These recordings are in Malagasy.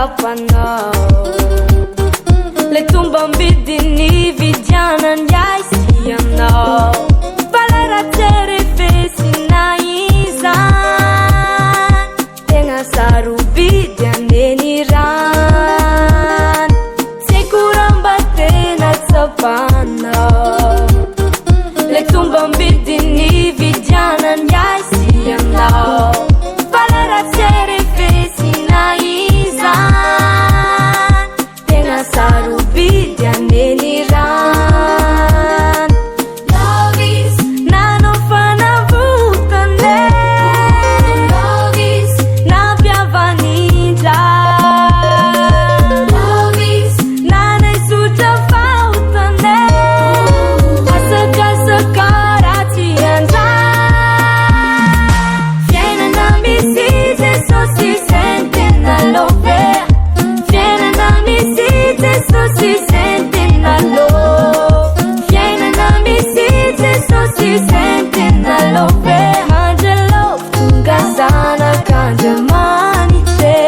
atsapanao. Le tombam-bidiny vidianany aisy aminao. Valera-tsery fesina izany, tegna sarobidy aneny rano. Sekoramba tena atsapanao. Le tombam-bidiny vidianany aisy aminao. Valera-tsery fesina izany, tegna sarobidy aneny rano. Lovis, nanao fanavotane. Lovis, nampiavanindra. Lovis, nanaisotra faotane. Asakasaka ratsy andray. Fiainana misy Jesosy sentena lovea. Fiainana misy Jesosy sentena love. Fiainana misy Jesosy sentena lovea. Angelo tonga zanak'Andriamanitry.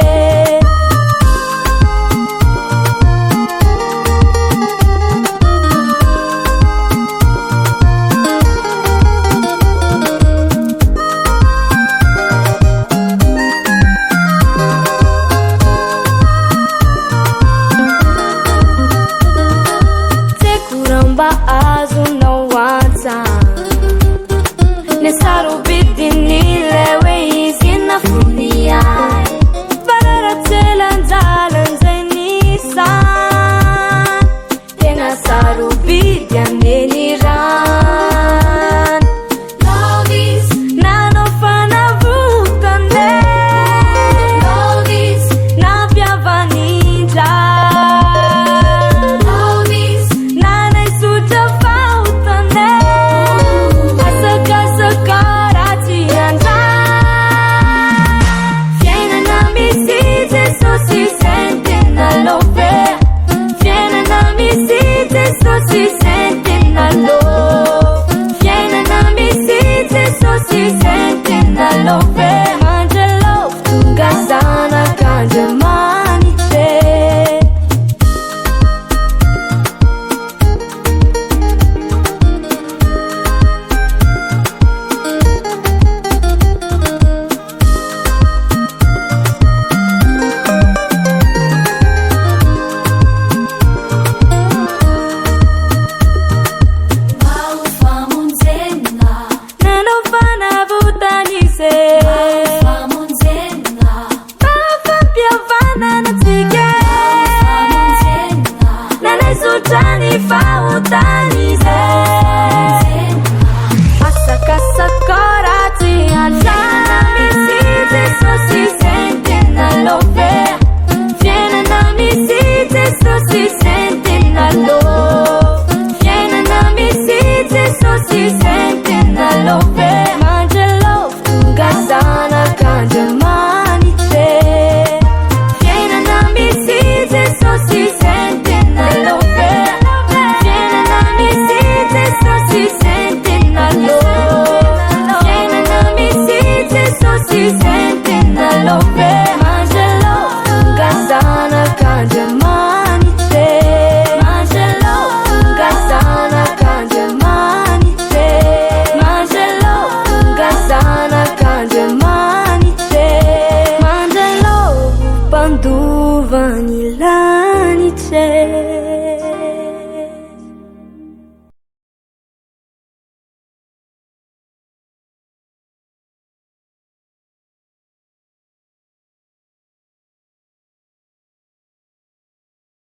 Sekoramba azonao antsany. Ne sarobidiny lewe izy nafony ay. Valera-tselanjalan'izay nisany, tegna sarobidy